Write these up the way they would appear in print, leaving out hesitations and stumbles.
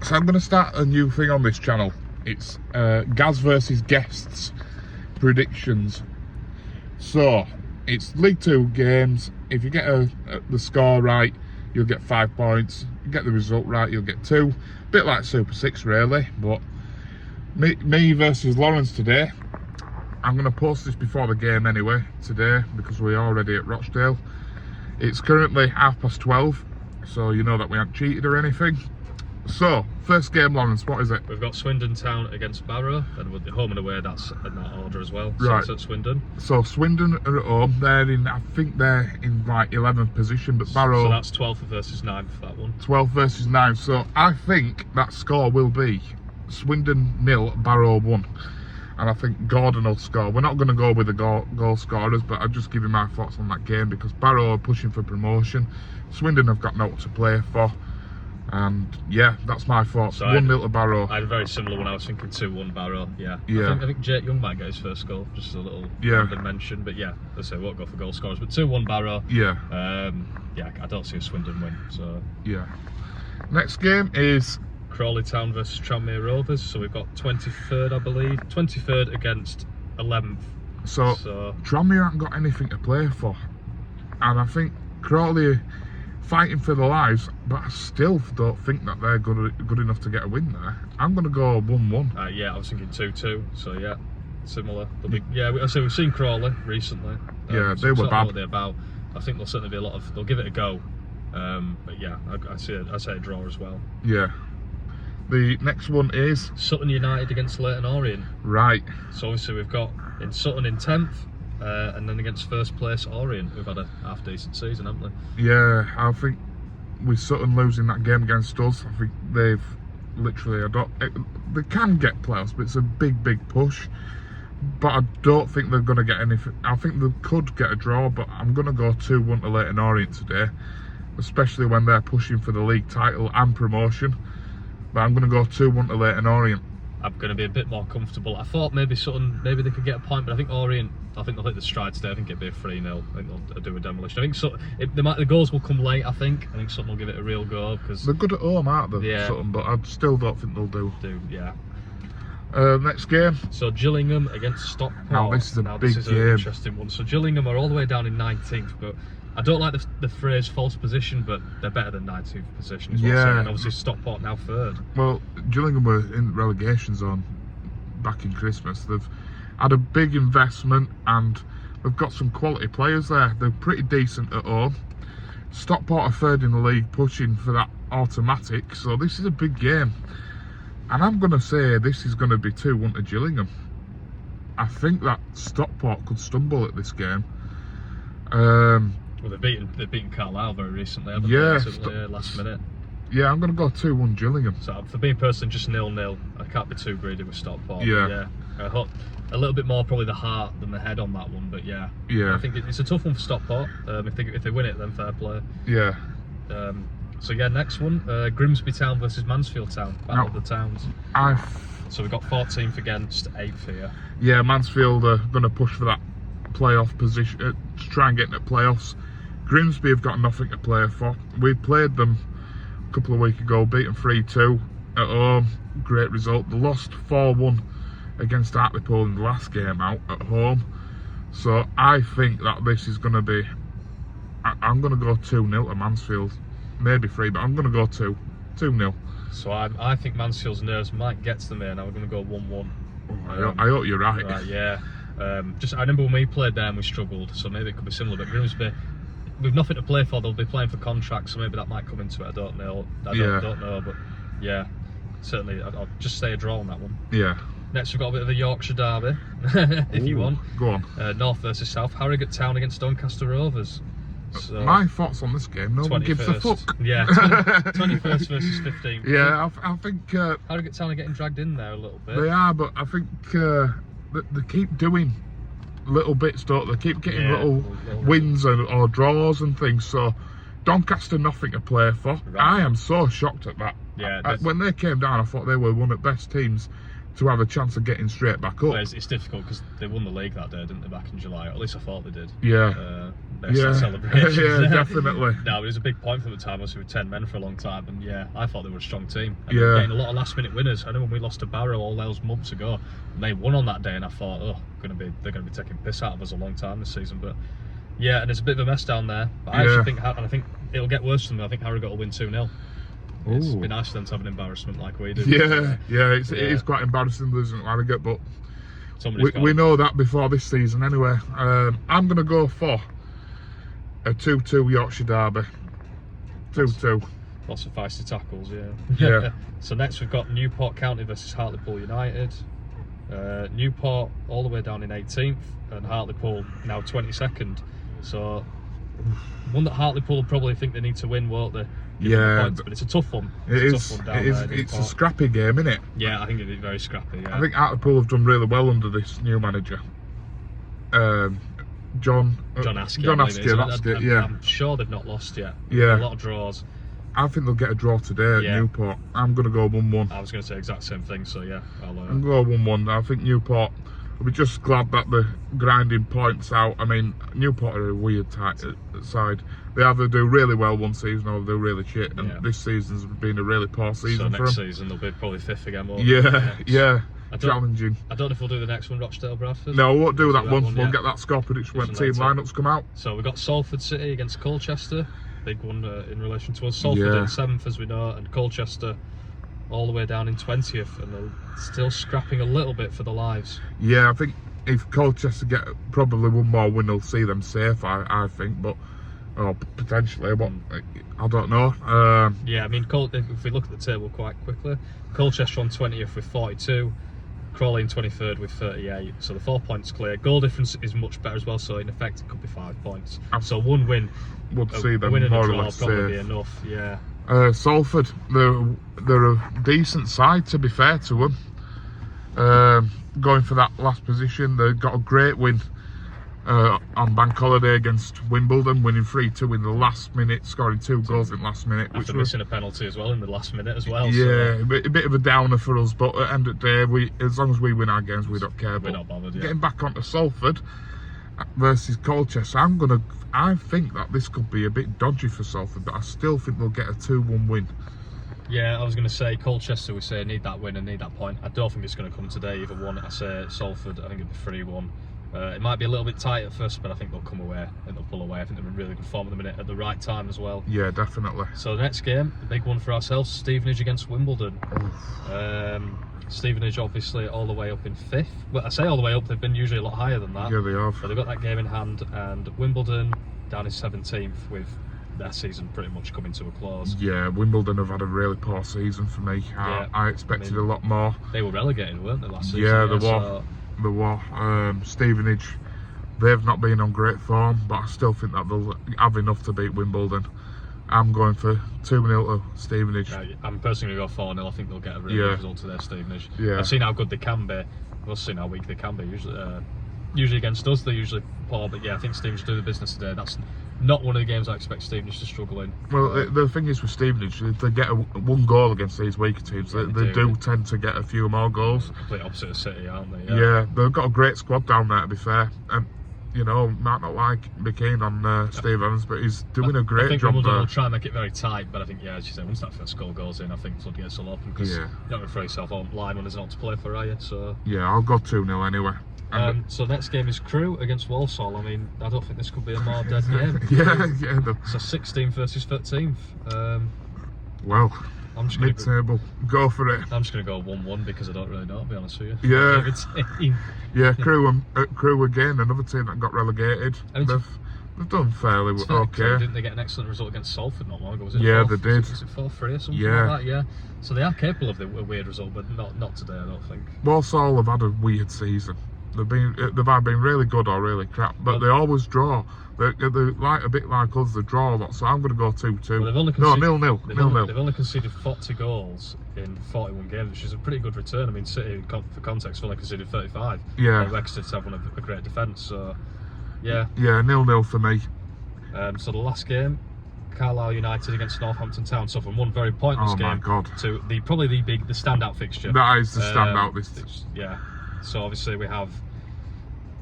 So I'm going to start a new thing on this channel. It's Gaz versus Guests predictions. So it's League 2 games. If you get the score right, you'll get 5 points. You get the result right, you'll get 2. Bit like Super 6 really, but me versus Lawrence today. I'm going to post this before the game anyway today because we're already at Rochdale. It's currently 12:30, so you know that we haven't cheated or anything. So, first game, Lawrence, what is it? We've got Swindon Town against Barrow, and with the home and away, that's in that order as well. So right. it's at Swindon. So Swindon are at home. I think they're in like 11th position, but Barrow. So that's 12th versus 9th for that one. 12 versus 9. So I think that score will be Swindon 0, Barrow 1. And I think Gordon will score. We're not going to go with the goal scorers, but I'll just give you my thoughts on that game because Barrow are pushing for promotion. Swindon have got no to play for. And yeah, that's my thoughts. So 1-0 to Barrow. I had a very similar one. I was thinking 2-1 Barrow. Yeah. Yeah. I think Jake Young might get his first goal. Just as a little random mention. But yeah, let's say we won't go for goal scorers. But 2-1 Barrow. Yeah. Yeah, I don't see a Swindon win. So yeah. Next game is Crawley Town versus Tranmere Rovers. So we've got 23rd, I believe. 23rd against 11th. So Tranmere haven't got anything to play for, and I think Crawley fighting for their lives, but I still don't think that they're good enough to get a win there. I'm going to go 1-1. Yeah, I was thinking 2-2. So yeah, similar. So we've seen Crawley recently. Yeah, so they were bad. What they're about. I think there'll certainly be a lot of. They'll give it a go. But yeah, I say a draw as well. Yeah. The next one is Sutton United against Leyton Orient. Right. So obviously we've got in Sutton in 10th, and then against first place Orient. We've had a half decent season, haven't we? Yeah, I think with Sutton losing that game against us, I think they've literally they can get playoffs, but it's a big push. But I don't think they're going to get anything. I think they could get a draw, but I'm going to go 2-1 to Leyton Orient today, especially when they're pushing for the league title and promotion. But I'm going to go 2-1 to Leyton Orient. I'm going to be a bit more comfortable. I thought maybe Sutton, maybe they could get a point, but I think Orient, they'll hit the stride today. I think it'd be a 3-0. I think they'll do a demolition. I think Sutton, the goals will come late, I think. I think Sutton will give it a real go. Because they're good at home, aren't they, yeah. Sutton? But I still don't think they'll do. Yeah. Next game. So Gillingham against Stockport. Now this is a big game. An interesting one. So Gillingham are all the way down in 19th, but I don't like the phrase false position, but they're better than 19th position. Yeah. And obviously Stockport now 3rd. Well, Gillingham were in relegation zone back in Christmas. They've had a big investment and they've got some quality players there. They're pretty decent at home. Stockport are 3rd in the league, pushing for that automatic. So this is a big game. And I'm going to say this is going to be 2-1 to Gillingham. I think that Stockport could stumble at this game. Well, they've beaten Carlisle very recently, haven't they? Last minute. Yeah, I'm going to go 2-1 Gillingham. So for being personally just 0-0, I can't be too greedy with Stockport. Yeah. I hope a little bit more probably the heart than the head on that one, but yeah. Yeah. I think it's a tough one for Stockport. If they win it, then fair play. Yeah. So yeah, next one, Grimsby Town versus Mansfield Town. Battle of the Towns. So we've got 14th against 8th here. Yeah, Mansfield are going to push for that playoff position, to try and get into playoffs. Grimsby have got nothing to play for. We played them a couple of weeks ago, beat them 3-2 at home. Great result. They lost 4-1 against Hartlepool in the last game out at home. So I think that this is going to be, I'm going to go 2-0 to Mansfield. Maybe 3, but I'm going to go 2-0. So I think Mansfield's nerves might get to them here. Now we're going to go 1-1. I hope you're right. Yeah. I remember when we played there and we struggled, so maybe it could be similar. But Grimsby, with nothing to play for, they'll be playing for contracts, so maybe that might come into it. I don't know. I don't know, but yeah, certainly I'll just say a draw on that one. Yeah. Next we've got a bit of a Yorkshire derby, if you want. Go on. North versus South. Harrogate Town against Doncaster Rovers. So, my thoughts on this game, no one gives a fuck. Yeah, 21st versus 15th. Yeah, I think Harrogate Town are getting dragged in there a little bit. They are, but I think they keep doing little bits, don't they? Keep getting little wins or draws and things. So Doncaster nothing to play for. Right. I am so shocked at that. Yeah, when they came down, I thought they were one of the best teams to have a chance of getting straight back up. Well, it's difficult because they won the league that day, didn't they, back in July? Or at least I thought they did. Yeah. this Yeah. and celebrations. Yeah, definitely. No, it was a big point for the time. Obviously, we were 10 men for a long time, and yeah, I thought they were a strong team. And they were getting a lot of last-minute winners. I know when we lost to Barrow all those months ago, and they won on that day, and I thought, oh, they're going to be taking piss out of us a long time this season. But yeah, and it's a bit of a mess down there. But I actually think it'll get worse for them. I think Harrogate will win 2-0. It's been nice for them to have an embarrassment like we do. It is quite embarrassing losing at Harrogate, but we know that before this season anyway. I'm going to go for a 2-2 Yorkshire derby. 2-2. Lots of feisty tackles, Yeah. So next we've got Newport County versus Hartlepool United. Newport all the way down in 18th and Hartlepool now 22nd. So one that Hartlepool probably think they need to win, won't they? Points, but it's a tough one. It's a scrappy game, isn't it? Yeah, I think it'd be very scrappy. Yeah. I think Hartlepool have done really well under this new manager. John Askey, that's it, yeah. I'm sure they've not lost yet. Yeah. A lot of draws. I think they'll get a draw today at Newport. I'm going to go 1-1. I was going to say the exact same thing, so yeah. I'm going to go 1-1. I think Newport will be just glad that they're grinding points out. I mean, Newport are a weird side. They either do really well one season or they do really shit. And this season's been a really poor season for them. So next season they'll be probably 5th again. Challenging. I don't know if we'll do the next one, Rochdale Bradford. No, we won't do that one. We'll get that score prediction when team lineups come out. So we've got Salford City against Colchester. Big one in relation to us. Salford in 7th, as we know, and Colchester all the way down in 20th, and they're still scrapping a little bit for their lives. Yeah, I think if Colchester get probably one more win, they'll see them safe, I think, but potentially, but I don't know. Yeah, I mean, if we look at the table quite quickly, Colchester on 20th with 42, Crawley in 23rd with 38, so the 4 points clear. Goal difference is much better as well, so in effect it could be 5 points. So one win would see them win and more a or draw less probably be safe. enough. Yeah. Salford, they're a decent side, to be fair to them. Going for that last position, they got a great win on Bank Holiday against Wimbledon, winning 3-2 in the last minute, scoring 2 goals in the last minute. After missing a penalty as well in the last minute as well. Yeah, so. a bit of a downer for us, but at the end of the day, as long as we win our games, we don't care. We're not bothered. Getting back onto Salford versus Colchester, I think that this could be a bit dodgy for Salford, but I still think they'll get a 2-1 win. Yeah, I was going to say Colchester, we say need that win and need that point. I don't think it's going to come today, either one. I say Salford, I think it'll be 3-1. It might be a little bit tight at first, but I think they'll come away and they'll pull away. I think they're in really good form at the minute, at the right time as well. Yeah, definitely. So the next game, the big one for ourselves, Stevenage against Wimbledon. Stevenage obviously all the way up in 5th. Well, I say all the way up, they've been usually a lot higher than that. Yeah, they have. But they've got that game in hand, and Wimbledon down in 17th with their season pretty much coming to a close. Yeah, Wimbledon have had a really poor season for me. I expected a lot more. They were relegated, weren't they, last season? Yeah, they were. They were. Stevenage, they've not been on great form, but I still think that they'll have enough to beat Wimbledon. I'm going for 2-0 to Stevenage. I'm personally going to go 4-0. I think they'll get a really good result to their Stevenage. Yeah. I've seen how good they can be. We'll see how weak they can be. Usually against us, they're usually poor, but yeah, I think Stevenage do the business today. That's not one of the games I expect Stevenage to struggle in. Well, the thing is with Stevenage, if they get one goal against these weaker teams, they do tend to get a few more goals. Complete opposite of City, aren't they? Yeah, they've got a great squad down there, to be fair. And you know, might not be keen on Steve Evans, but he's doing a great job there. I think Wimbledon will try and make it very tight, but I think, yeah, as you say, once that first goal goes in, I think floodgates will open, because you're not going to throw yourself on line when there's not to play for, are you? So yeah, I'll go 2-0 anyway. So next game is Crewe against Walsall. I mean, I don't think this could be a more dead game. So 16th versus 13th. Well, I'm just mid-table, go for it. I'm just going to go 1-1 because I don't really know, to be honest with you. Yeah, Crewe again, another team that got relegated. I mean, they've done fairly okay. Didn't they get an excellent result against Salford not long ago? Was it they did. Was it 4-3 or something like that? Yeah. So they are capable of a weird result, but not today, I don't think. Walsall have had a weird season. They've either been really good or really crap, but they always draw. They're like a bit like us. They draw a lot, so I'm going to go 2-2. Well, 0-0. They've only conceded 40 goals in 41 games, which is a pretty good return. I mean, City, for context, have only conceded 35. Yeah. Exeter have one a great defence, so yeah. Yeah, 0-0 for me. So the last game, Carlisle United against Northampton Town. So from one very pointless game to probably the standout fixture. That is the standout. Yeah. So obviously we have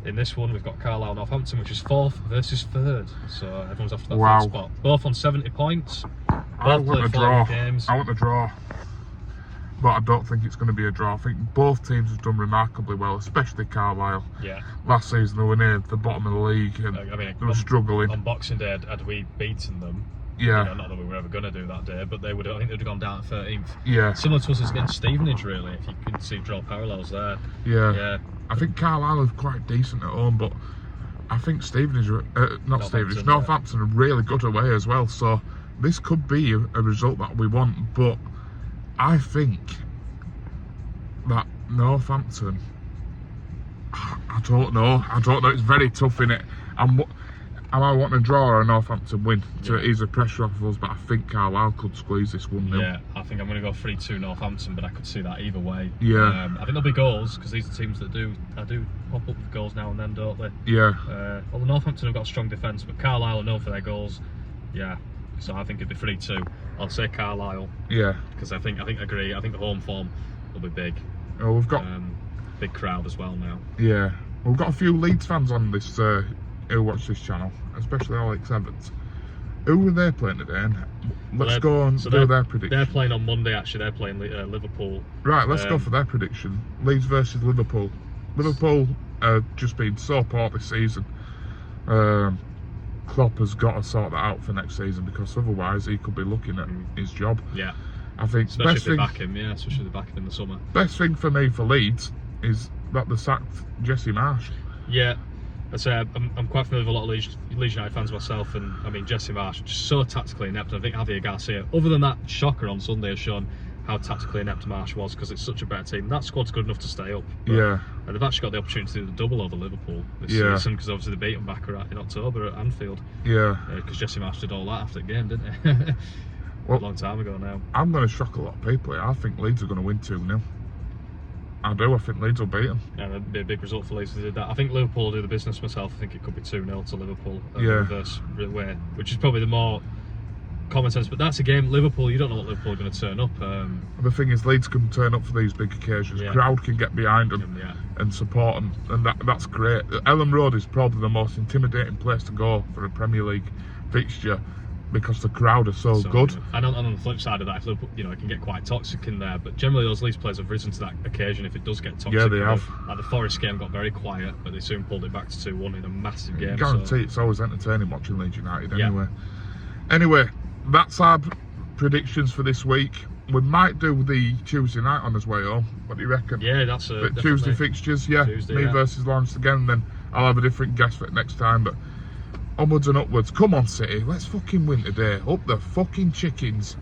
In this one, we've got Carlisle Northampton, which is 4th versus 3rd. So everyone's after that Wow. 3rd spot. Both on 70 points. I Both want a played draw. 40 games. I want a draw. But I don't think it's going to be a draw. I think both teams have done remarkably well, especially Carlisle. Yeah. Last season they were near the bottom of the league and I mean, they were struggling. On Boxing Day, had we beaten them, Yeah. you know, not that we were ever going to do that day, but they would. I think they'd have gone down to 13th. Yeah. Similar to us as against Stevenage, really. If you can see draw parallels there. Yeah. Yeah. I think Carlisle are quite decent at home, but I think Stevenage, Northampton are really good away as well. So this could be a result that we want, but I think that Northampton, I don't know. It's very tough, innit? Am I wanting a draw or a Northampton win to ease the pressure off of us? But I think Carlisle could squeeze this 1-0. Yeah, I think I'm going to go 3-2 Northampton, but I could see that either way. Yeah. I think there'll be goals because these are teams that do pop up with goals now and then, don't they? Yeah. Well, the Northampton have got a strong defence, but Carlisle are known for their goals. Yeah. So I think it'd be 3-2. I'll say Carlisle. Yeah. Because I agree. I think the home form will be big. Oh, we've got big crowd as well now. Yeah, we've got a few Leeds fans on this who watch this channel, especially Alex Evans. Who were they playing today? And let's go and do their prediction. They're playing on Monday. Actually, they're playing Liverpool. Right, let's go for their prediction. Leeds versus Liverpool. Liverpool just been so poor this season. Klopp has got to sort that out for next season because otherwise he could be looking at his job. Yeah. I think especially if they back him, especially if they back him in the summer. Best thing for me for Leeds is that they sacked Jesse Marsh. Yeah, I say I'm quite familiar with a lot of Leeds United fans myself, and I mean Jesse Marsh just so tactically inept. I think Javier Garcia, other than that shocker on Sunday, has shown how tactically inept Marsh was because it's such a better team. That squad's good enough to stay up. Yeah, and they've actually got the opportunity to do the double over Liverpool this season because obviously they beat them back in October at Anfield. Yeah, because Jesse Marsh did all that after the game, didn't he? Well, a long time ago now. I'm going to shock a lot of people here. I think Leeds are going to win 2-0. I do. I think Leeds will beat them. Yeah, that'd be a big result for Leeds if they did that. I think Liverpool will do the business myself. I think it could be 2-0 to Liverpool. Reverse way, which is probably the more common sense. But that's a game. Liverpool, you don't know what Liverpool are going to turn up. The thing is, Leeds can turn up for these big occasions. Yeah. Crowd can get behind them and support them, and that's great. Ellen Road is probably the most intimidating place to go for a Premier League fixture, because the crowd are so good. And on the flip side of that, if Liverpool, it can get quite toxic in there. But generally, those Leeds players have risen to that occasion if it does get toxic. Yeah, they have. Like the Forest game got very quiet, but they soon pulled it back to 2-1 in a massive game. I guarantee it's always entertaining watching Leeds United anyway. Anyway, that's our predictions for this week. We might do the Tuesday night on his way home. What do you reckon? Yeah, that's Tuesday fixtures, Tuesday, me versus Lawrence again, and then I'll have a different guest for it next time. But onwards and upwards. Come on, City. Let's fucking win today. Up the fucking chickens.